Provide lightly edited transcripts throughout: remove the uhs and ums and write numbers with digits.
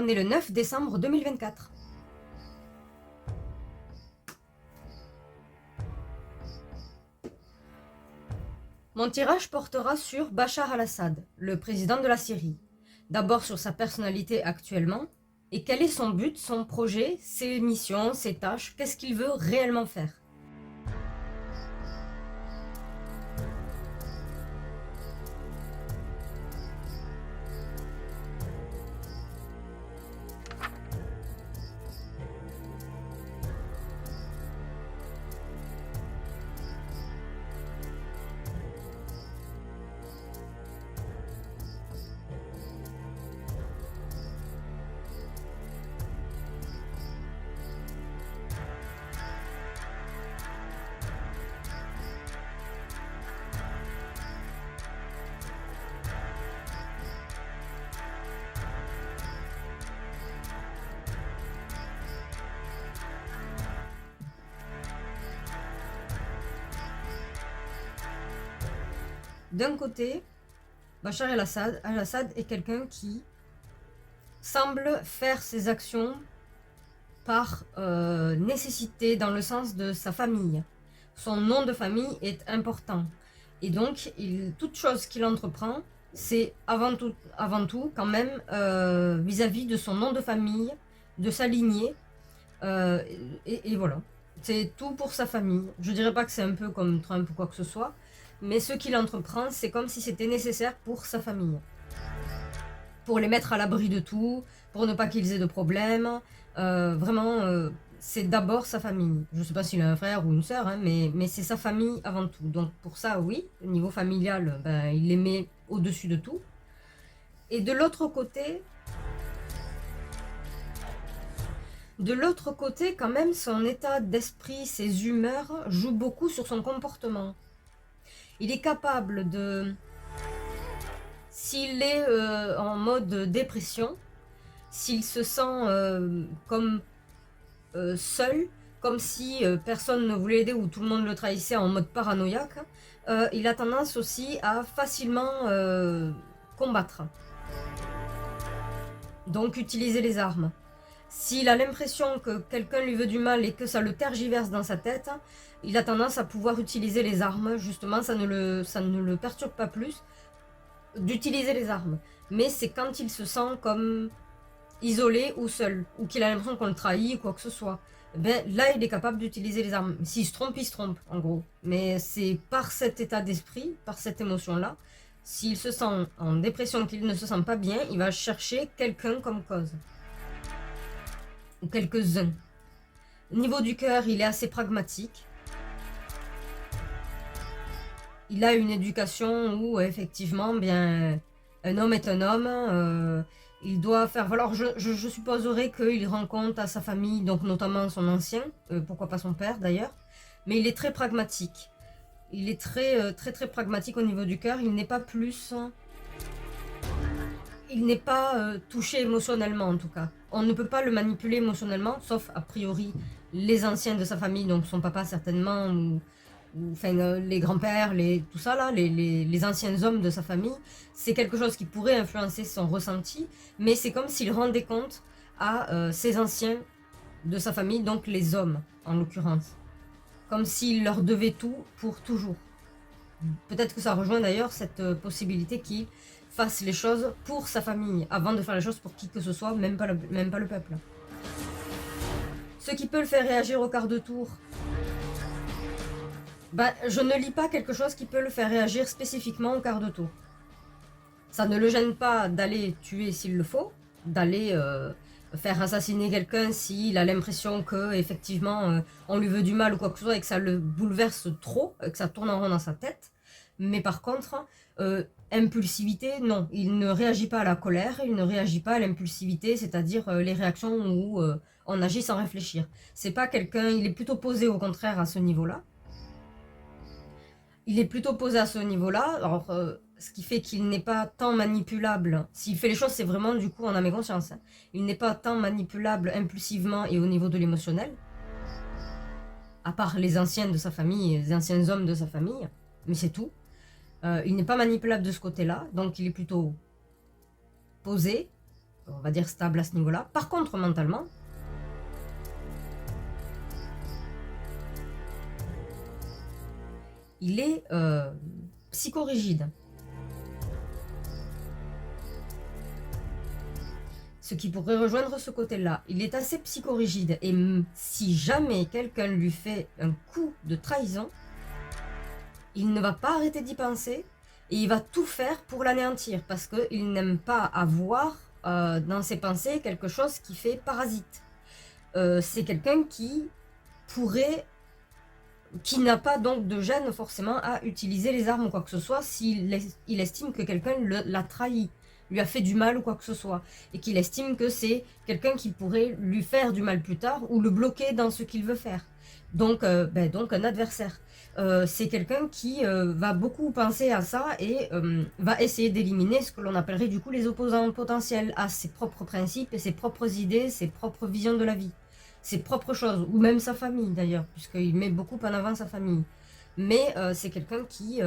On est le 9 décembre 2024. Mon tirage portera sur Bachar al-Assad, le président de la Syrie. D'abord sur sa personnalité actuellement, et quel est son but, son projet, ses missions, ses tâches, qu'est-ce qu'il veut réellement faire. D'un côté, Bachar al-Assad est quelqu'un qui semble faire ses actions par nécessité, dans le sens de sa famille. Son nom de famille est important. Et donc, toute chose qu'il entreprend, c'est avant tout quand même vis-à-vis de son nom de famille, de sa lignée. Et voilà. C'est tout pour sa famille. Je dirais pas que c'est un peu comme Trump ou quoi que ce soit, mais ce qu'il entreprend, c'est comme si c'était nécessaire pour sa famille. Pour les mettre à l'abri de tout, pour ne pas qu'ils aient de problèmes. Vraiment, c'est d'abord sa famille. Je sais pas s'il a un frère ou une sœur, hein, mais c'est sa famille avant tout. Donc pour ça, oui, au niveau familial, ben, il les met au-dessus de tout. Et de l'autre côté, quand même, son état d'esprit, ses humeurs jouent beaucoup sur son comportement. Il est capable de... S'il est en mode dépression, s'il se sent comme seul, comme si personne ne voulait l'aider ou tout le monde le trahissait en mode paranoïaque, il a tendance aussi à facilement combattre. Donc utiliser les armes. S'il a l'impression que quelqu'un lui veut du mal et que ça le tergiverse dans sa tête, il a tendance à pouvoir utiliser les armes. Justement, ça ne le perturbe pas plus d'utiliser les armes. Mais c'est quand il se sent comme isolé ou seul, ou qu'il a l'impression qu'on le trahit ou quoi que ce soit. Ben, là, il est capable d'utiliser les armes. S'il se trompe, il se trompe, en gros. Mais c'est par cet état d'esprit, par cette émotion-là, s'il se sent en dépression, qu'il ne se sent pas bien, il va chercher quelqu'un comme cause. Ou quelques-uns. Au niveau du cœur, il est assez pragmatique. Il a une éducation où, effectivement, bien, un homme est un homme. Il doit faire... Alors, je supposerais qu'il rend compte à sa famille, donc notamment son ancien, pourquoi pas son père d'ailleurs, mais il est très pragmatique. Il est très pragmatique au niveau du cœur. Il n'est pas plus... Il n'est pas touché émotionnellement, en tout cas. On ne peut pas le manipuler émotionnellement, sauf a priori les anciens de sa famille, donc son papa certainement, ou enfin, les grands-pères, tout ça là, les anciens hommes de sa famille. C'est quelque chose qui pourrait influencer son ressenti, mais c'est comme s'il rendait compte à ces anciens de sa famille, donc les hommes en l'occurrence. Comme s'il leur devait tout pour toujours. Peut-être que ça rejoint d'ailleurs cette possibilité qu'il fasse les choses pour sa famille, avant de faire les choses pour qui que ce soit, même pas le peuple. Ce qui peut le faire réagir au quart de tour. Bah, je ne lis pas quelque chose qui peut le faire réagir spécifiquement au quart de tour. Ça ne le gêne pas d'aller tuer s'il le faut, d'aller faire assassiner quelqu'un s'il a l'impression que effectivement on lui veut du mal ou quoi que ce soit et que ça le bouleverse trop, que ça tourne en rond dans sa tête. Mais par contre, impulsivité, non. Il ne réagit pas à la colère, il ne réagit pas à l'impulsivité, c'est-à-dire les réactions où on agit sans réfléchir. C'est pas quelqu'un, il est plutôt posé au contraire à ce niveau-là. Il est plutôt posé à ce niveau-là, alors ce qui fait qu'il n'est pas tant manipulable. S'il fait les choses, c'est vraiment du coup en âme et conscience. Hein. Il n'est pas tant manipulable impulsivement et au niveau de l'émotionnel, à part les anciens de sa famille, les anciens hommes de sa famille, mais c'est tout. Il n'est pas manipulable de ce côté-là, donc il est plutôt posé, on va dire, stable à ce niveau-là. Par contre, mentalement, il est psychorigide. Ce qui pourrait rejoindre ce côté-là. Il est assez psychorigide. Et si jamais quelqu'un lui fait un coup de trahison, il ne va pas arrêter d'y penser et il va tout faire pour l'anéantir parce qu'il n'aime pas avoir dans ses pensées quelque chose qui fait parasite. C'est quelqu'un qui n'a pas donc de gêne forcément à utiliser les armes ou quoi que ce soit s'il estime que quelqu'un l'a trahi, lui a fait du mal ou quoi que ce soit, et qu'il estime que c'est quelqu'un qui pourrait lui faire du mal plus tard ou le bloquer dans ce qu'il veut faire. Donc, donc un adversaire. C'est quelqu'un qui va beaucoup penser à ça et va essayer d'éliminer ce que l'on appellerait du coup les opposants potentiels à ses propres principes et ses propres idées, ses propres visions de la vie, ses propres choses, ou même sa famille d'ailleurs, puisqu'il met beaucoup en avant sa famille. Mais c'est quelqu'un qui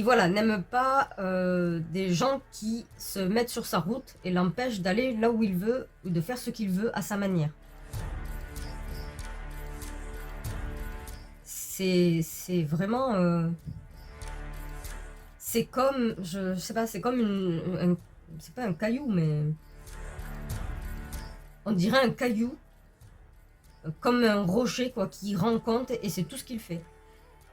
voilà, n'aime pas des gens qui se mettent sur sa route et l'empêchent d'aller là où il veut ou de faire ce qu'il veut à sa manière. C'est vraiment... c'est comme, je sais pas, c'est comme c'est pas un caillou, mais... On dirait un caillou, comme un rocher, quoi, qui rend compte et c'est tout ce qu'il fait.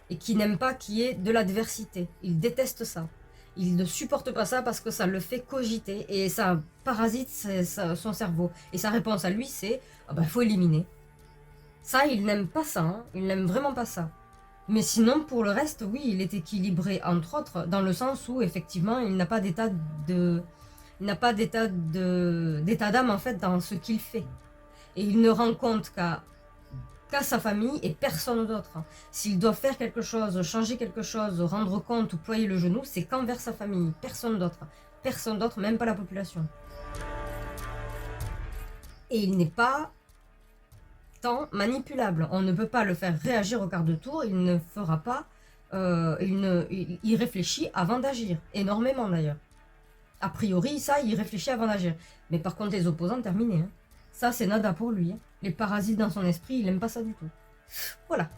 Et qui n'aime pas qu'il y ait de l'adversité. Il déteste ça. Il ne supporte pas ça parce que ça le fait cogiter et ça parasite son cerveau. Et sa réponse à lui, c'est ah bah, faut éliminer. Ça, il n'aime pas ça. Hein. Il n'aime vraiment pas ça. Mais sinon, pour le reste, oui, il est équilibré, entre autres, dans le sens où, effectivement, il n'a pas d'état d'âme, en fait, dans ce qu'il fait. Et il ne rend compte qu'à sa famille et personne d'autre. S'il doit faire quelque chose, changer quelque chose, rendre compte ou ployer le genou, c'est qu'envers sa famille, personne d'autre. Personne d'autre, même pas la population. Et il n'est pas tant manipulable. On ne peut pas le faire réagir au quart de tour, il ne fera pas... il réfléchit avant d'agir, énormément d'ailleurs. A priori, ça, il réfléchit avant d'agir. Mais par contre, les opposants, terminés. Hein. Ça, c'est nada pour lui. Hein. Les parasites dans son esprit, il n'aime pas ça du tout. Voilà.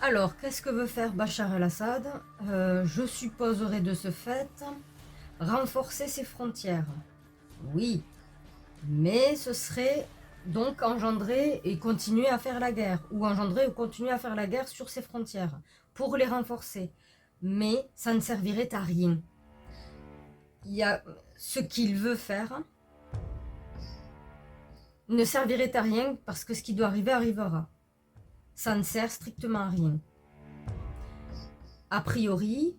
Alors, qu'est-ce que veut faire Bachar el-Assad? Je supposerais de ce fait renforcer ses frontières. Oui, mais ce serait donc engendrer et continuer à faire la guerre, ou engendrer ou continuer à faire la guerre sur ses frontières, pour les renforcer. Mais ça ne servirait à rien. Il y a ce qu'il veut faire ne servirait à rien parce que ce qui doit arriver arrivera. Ça ne sert strictement à rien. A priori,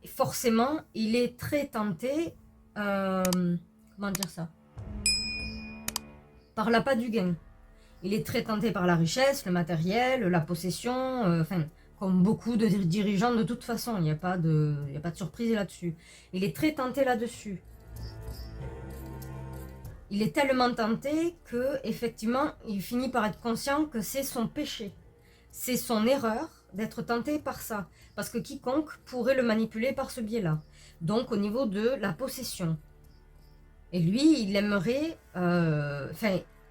forcément, il est très tenté, comment dire ça, par l'appât du gain. Il est très tenté par la richesse, le matériel, la possession, enfin, comme beaucoup de dirigeants de toute façon, il n'y a pas de surprise là-dessus. Il est très tenté là-dessus. Il est tellement tenté que, effectivement, il finit par être conscient que c'est son péché. C'est son erreur d'être tenté par ça. Parce que quiconque pourrait le manipuler par ce biais-là. Donc au niveau de la possession. Et lui, il aimerait...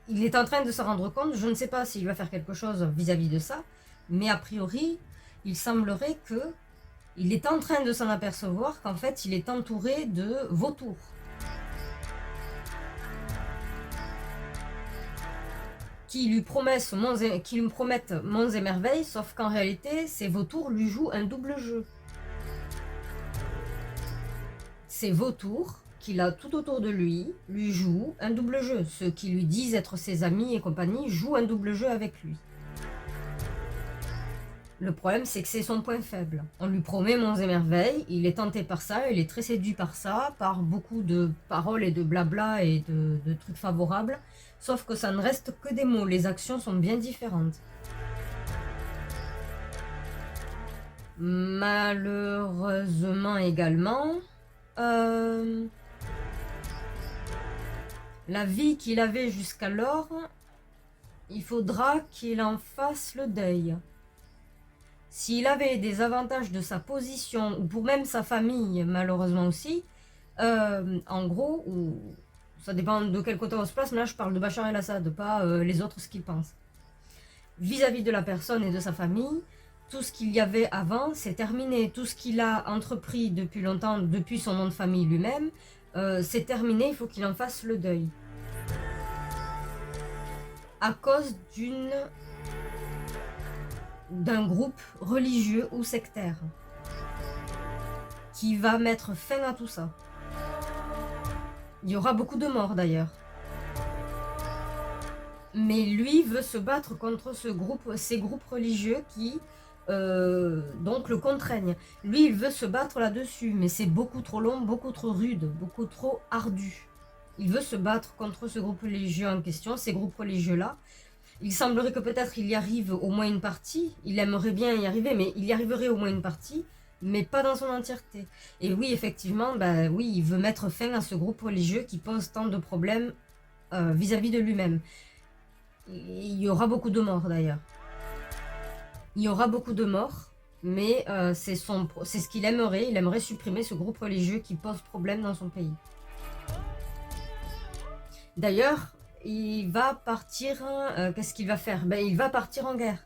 il est en train de se rendre compte, je ne sais pas s'il va faire quelque chose vis-à-vis de ça, mais a priori, il semblerait que il est en train de s'en apercevoir qu'en fait, il est entouré de vautours. qui lui promettent monts et merveilles, sauf qu'en réalité, ces vautours lui jouent un double jeu. Ces vautours qu'il a tout autour de lui jouent un double jeu. Ceux qui lui disent être ses amis et compagnie jouent un double jeu avec lui. Le problème, c'est que c'est son point faible. On lui promet monts et merveilles, il est tenté par ça, il est très séduit par ça, par beaucoup de paroles et de blabla et de trucs favorables. Sauf que ça ne reste que des mots, les actions sont bien différentes. Malheureusement également, la vie qu'il avait jusqu'alors, il faudra qu'il en fasse le deuil. S'il avait des avantages de sa position, ou pour même sa famille, malheureusement aussi, en gros, ça dépend de quel côté on se place, mais là je parle de Bachar el-Assad, pas les autres ce qu'ils pensent. Vis-à-vis de la personne et de sa famille, tout ce qu'il y avait avant, c'est terminé. Tout ce qu'il a entrepris depuis longtemps, depuis son nom de famille lui-même, c'est terminé, il faut qu'il en fasse le deuil. À cause d'un groupe religieux ou sectaire qui va mettre fin à tout ça. Il y aura beaucoup de morts d'ailleurs. Mais lui veut se battre contre ces groupes religieux qui donc le contraignent. Lui, il veut se battre là-dessus, mais c'est beaucoup trop long, beaucoup trop rude, beaucoup trop ardu. Il veut se battre contre ce groupe religieux en question, ces groupes religieux-là. Il semblerait que peut-être il y arrive au moins une partie. Il aimerait bien y arriver, mais il y arriverait au moins une partie, mais pas dans son entièreté. Et oui, effectivement, oui, il veut mettre fin à ce groupe religieux qui pose tant de problèmes vis-à-vis de lui-même. Il y aura beaucoup de morts d'ailleurs. Il y aura beaucoup de morts, mais c'est ce qu'il aimerait. Il aimerait supprimer ce groupe religieux qui pose problème dans son pays. D'ailleurs, il va partir, qu'est-ce qu'il va faire? Il va partir en guerre.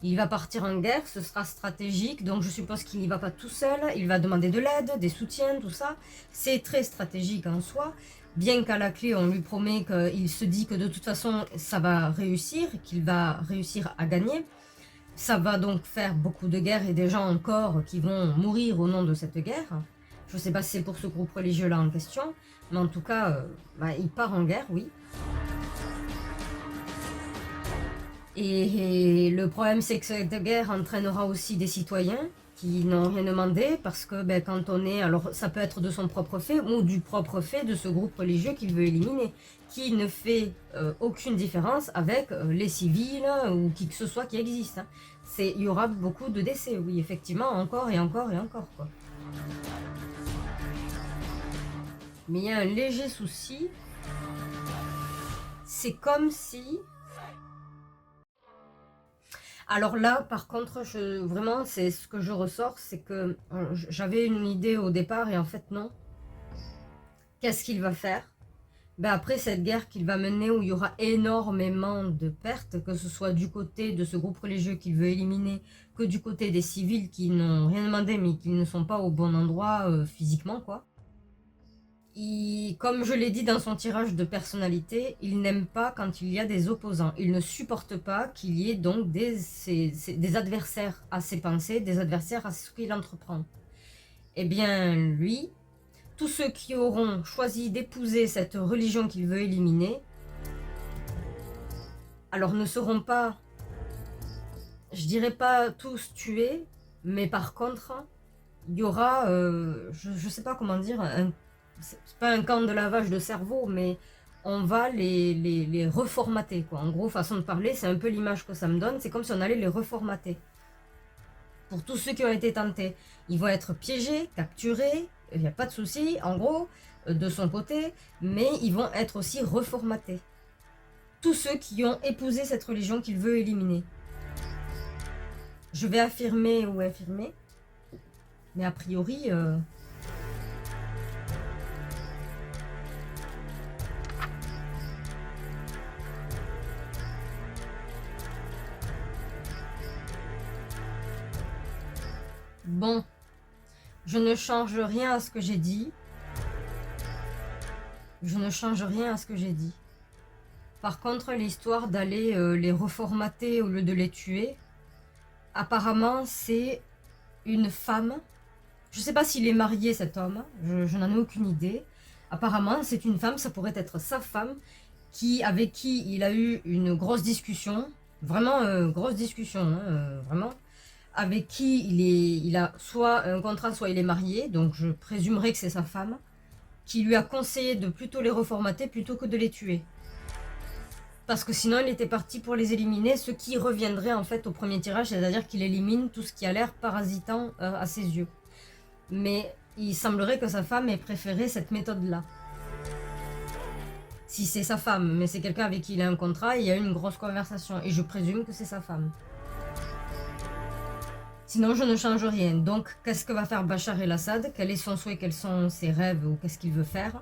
Il va partir en guerre, ce sera stratégique, donc je suppose qu'il n'y va pas tout seul, il va demander de l'aide, des soutiens, tout ça. C'est très stratégique en soi, bien qu'à la clé on lui promet qu'il se dit que de toute façon ça va réussir, qu'il va réussir à gagner. Ça va donc faire beaucoup de guerres et des gens encore qui vont mourir au nom de cette guerre. Je ne sais pas si c'est pour ce groupe religieux-là en question, mais en tout cas, il part en guerre, oui. Et le problème, c'est que cette guerre entraînera aussi des citoyens qui n'ont rien demandé, parce que quand on est... Alors, ça peut être de son propre fait, ou du propre fait de ce groupe religieux qu'il veut éliminer, qui ne fait aucune différence avec les civils ou qui que ce soit qui existe. Hein. Il y aura beaucoup de décès, oui, effectivement, encore et encore et encore, quoi. Mais il y a un léger souci. C'est comme si... Alors là, par contre, vraiment, c'est ce que je ressors, c'est que j'avais une idée au départ et en fait, non. Qu'est-ce qu'il va faire? Après cette guerre qu'il va mener où il y aura énormément de pertes, que ce soit du côté de ce groupe religieux qu'il veut éliminer, que du côté des civils qui n'ont rien demandé mais qui ne sont pas au bon endroit physiquement, quoi. Comme je l'ai dit dans son tirage de personnalité, il n'aime pas quand il y a des opposants. Il ne supporte pas qu'il y ait donc des adversaires à ses pensées, des adversaires à ce qu'il entreprend. Eh bien, lui, tous ceux qui auront choisi d'épouser cette religion qu'il veut éliminer, alors ne seront pas, je dirais pas tous tués, mais par contre, il y aura, je sais pas comment dire, c'est pas un camp de lavage de cerveau, mais on va les reformater, quoi. En gros, façon de parler, c'est un peu l'image que ça me donne, c'est comme si on allait les reformater. Pour tous ceux qui ont été tentés, ils vont être piégés, capturés, il n'y a pas de souci, en gros, de son côté, mais ils vont être aussi reformatés. Tous ceux qui ont épousé cette religion qu'il veut éliminer. Je vais affirmer ou infirmer, mais a priori... Bon, je ne change rien à ce que j'ai dit. Je ne change rien à ce que j'ai dit. Par contre, l'histoire d'aller les reformater au lieu de les tuer, apparemment, c'est une femme. Je sais pas s'il est marié, cet homme, je n'en ai aucune idée. Apparemment, c'est une femme, ça pourrait être sa femme, avec qui il a eu une grosse discussion, vraiment grosse discussion, hein, vraiment, avec qui il a soit un contrat, soit il est marié, donc je présumerai que c'est sa femme, qui lui a conseillé de plutôt les reformater plutôt que de les tuer. Parce que sinon il était parti pour les éliminer, ce qui reviendrait en fait au premier tirage, c'est-à-dire qu'il élimine tout ce qui a l'air parasitant à ses yeux. Mais il semblerait que sa femme ait préféré cette méthode-là. Si c'est sa femme, mais c'est quelqu'un avec qui il a un contrat, il y a eu une grosse conversation, et je présume que c'est sa femme. Sinon, je ne change rien. Donc, qu'est-ce que va faire Bachar el-Assad? Quel est son souhait? Quels sont ses rêves? Ou qu'est-ce qu'il veut faire?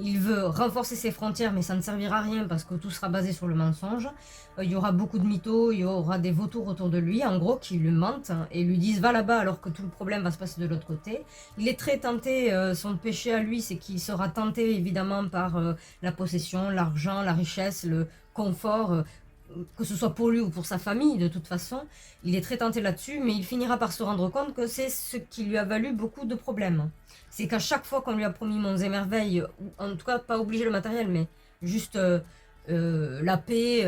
Il veut renforcer ses frontières, mais ça ne servira à rien parce que tout sera basé sur le mensonge. Il y aura beaucoup de mythos, il y aura des vautours autour de lui, en gros, qui lui mentent et lui disent va là-bas alors que tout le problème va se passer de l'autre côté. Il est très tenté, son péché à lui, c'est qu'il sera tenté évidemment par la possession, l'argent, la richesse, le confort, que ce soit pour lui ou pour sa famille, de toute façon. Il est très tenté là-dessus, mais il finira par se rendre compte que c'est ce qui lui a valu beaucoup de problèmes. C'est qu'à chaque fois qu'on lui a promis monts et merveilles, ou en tout cas pas obligé le matériel, mais juste la paix,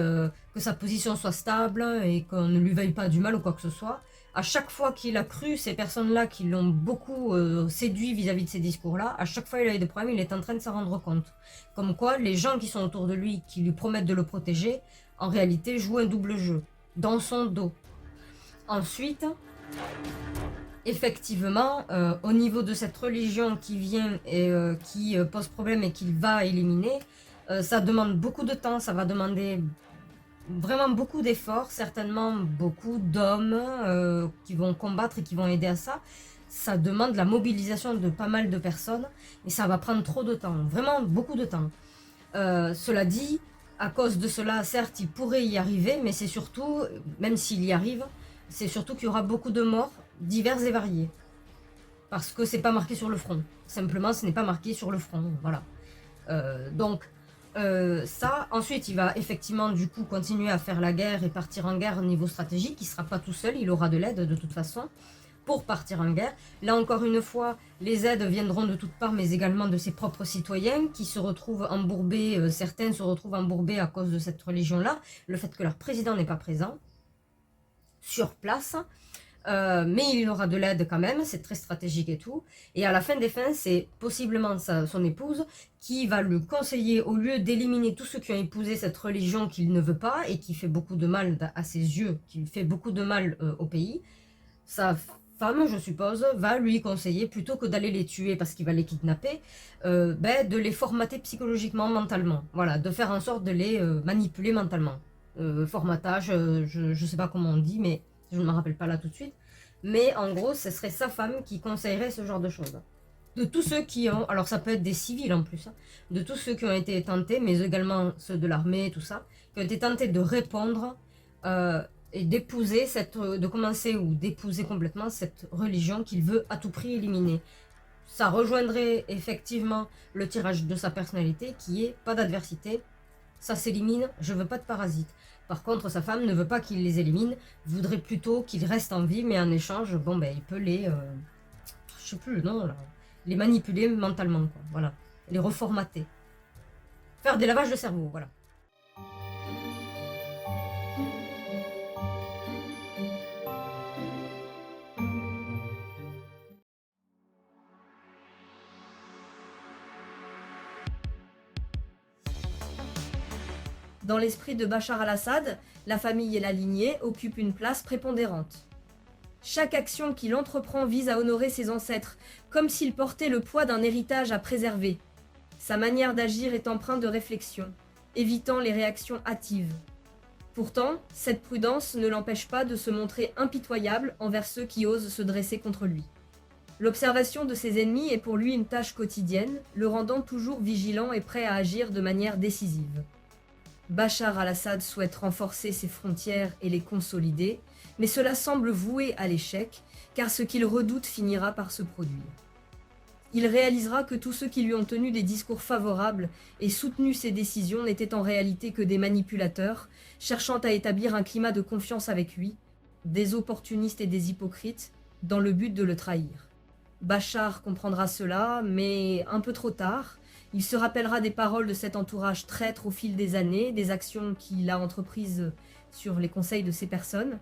que sa position soit stable et qu'on ne lui veuille pas du mal ou quoi que ce soit, à chaque fois qu'il a cru ces personnes-là qui l'ont beaucoup séduit vis-à-vis de ces discours-là, à chaque fois il a eu des problèmes, il est en train de s'en rendre compte. Comme quoi, les gens qui sont autour de lui, qui lui promettent de le protéger, en réalité jouent un double jeu, dans son dos. Ensuite, effectivement, au niveau de cette religion qui vient et qui pose problème et qu'il va éliminer, ça demande beaucoup de temps, ça va demander vraiment beaucoup d'efforts, certainement beaucoup d'hommes qui vont combattre et qui vont aider à ça. Ça demande la mobilisation de pas mal de personnes et ça va prendre trop de temps, vraiment beaucoup de temps. Cela dit, à cause de cela, certes, il pourrait y arriver, mais c'est surtout, même s'il y arrive, c'est surtout qu'il y aura beaucoup de morts diverses et variées. Parce que c'est pas marqué sur le front. Simplement, ce n'est pas marqué sur le front. Voilà. Donc, ça, ensuite, il va effectivement, du coup, continuer à faire la guerre et partir en guerre au niveau stratégique. Il ne sera pas tout seul, il aura de l'aide de toute façon pour partir en guerre. Là, encore une fois, les aides viendront de toutes parts, mais également de ses propres citoyens qui se retrouvent embourbés. Certains se retrouvent embourbés à cause de cette religion-là. Le fait que leur président n'est pas présent sur place. Mais il aura de l'aide quand même, c'est très stratégique et tout. Et à la fin des fins, c'est possiblement son épouse qui va le conseiller, au lieu d'éliminer tous ceux qui ont épousé cette religion qu'il ne veut pas et qui fait beaucoup de mal à ses yeux, qui fait beaucoup de mal au pays. Sa femme, je suppose, va lui conseiller, plutôt que d'aller les tuer parce qu'il va les kidnapper, de les formater psychologiquement, mentalement. Voilà, de faire en sorte de les manipuler mentalement. Formatage, je sais pas comment on dit, mais je ne me rappelle pas là tout de suite. Mais en gros, ce serait sa femme qui conseillerait ce genre de choses. De tous ceux qui ont, alors ça peut être des civils en plus, hein, de tous ceux qui ont été tentés, mais également ceux de l'armée, tout ça, qui ont été tentés de répondre et d'épouser de commencer ou d'épouser complètement cette religion qu'il veut à tout prix éliminer. Ça rejoindrait effectivement le tirage de sa personnalité qui est pas d'adversité, ça s'élimine, je veux pas de parasites. Par contre, sa femme ne veut pas qu'il les élimine, voudrait plutôt qu'il reste en vie, mais en échange, bon ben il peut les, je sais plus le nom là, les manipuler mentalement, quoi, voilà, les reformater, faire des lavages de cerveau, voilà. Dans l'esprit de Bachar al-Assad, la famille et la lignée occupent une place prépondérante. Chaque action qu'il entreprend vise à honorer ses ancêtres, comme s'il portait le poids d'un héritage à préserver. Sa manière d'agir est empreinte de réflexion, évitant les réactions hâtives. Pourtant, cette prudence ne l'empêche pas de se montrer impitoyable envers ceux qui osent se dresser contre lui. L'observation de ses ennemis est pour lui une tâche quotidienne, le rendant toujours vigilant et prêt à agir de manière décisive. Bachar al-Assad souhaite renforcer ses frontières et les consolider, mais cela semble voué à l'échec, car ce qu'il redoute finira par se produire. Il réalisera que tous ceux qui lui ont tenu des discours favorables et soutenu ses décisions n'étaient en réalité que des manipulateurs, cherchant à établir un climat de confiance avec lui, des opportunistes et des hypocrites, dans le but de le trahir. Bachar comprendra cela, mais un peu trop tard. Il se rappellera des paroles de cet entourage traître au fil des années, des actions qu'il a entreprises sur les conseils de ces personnes.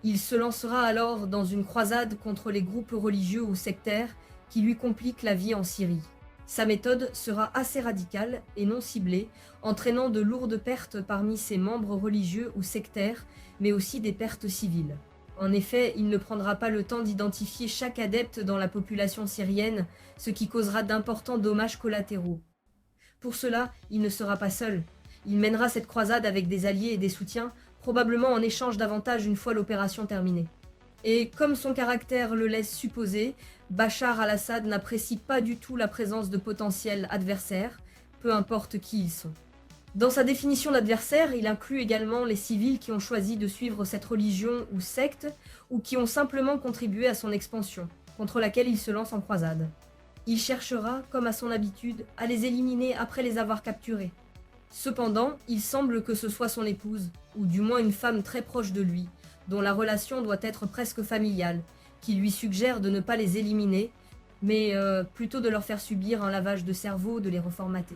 Il se lancera alors dans une croisade contre les groupes religieux ou sectaires qui lui compliquent la vie en Syrie. Sa méthode sera assez radicale et non ciblée, entraînant de lourdes pertes parmi ses membres religieux ou sectaires, mais aussi des pertes civiles. En effet, il ne prendra pas le temps d'identifier chaque adepte dans la population syrienne, ce qui causera d'importants dommages collatéraux. Pour cela, il ne sera pas seul. Il mènera cette croisade avec des alliés et des soutiens, probablement en échange d'avantages une fois l'opération terminée. Et comme son caractère le laisse supposer, Bachar al-Assad n'apprécie pas du tout la présence de potentiels adversaires, peu importe qui ils sont. Dans sa définition d'adversaire, il inclut également les civils qui ont choisi de suivre cette religion ou secte, ou qui ont simplement contribué à son expansion, contre laquelle il se lance en croisade. Il cherchera, comme à son habitude, à les éliminer après les avoir capturés. Cependant, il semble que ce soit son épouse, ou du moins une femme très proche de lui, dont la relation doit être presque familiale, qui lui suggère de ne pas les éliminer, mais plutôt de leur faire subir un lavage de cerveau, de les reformater.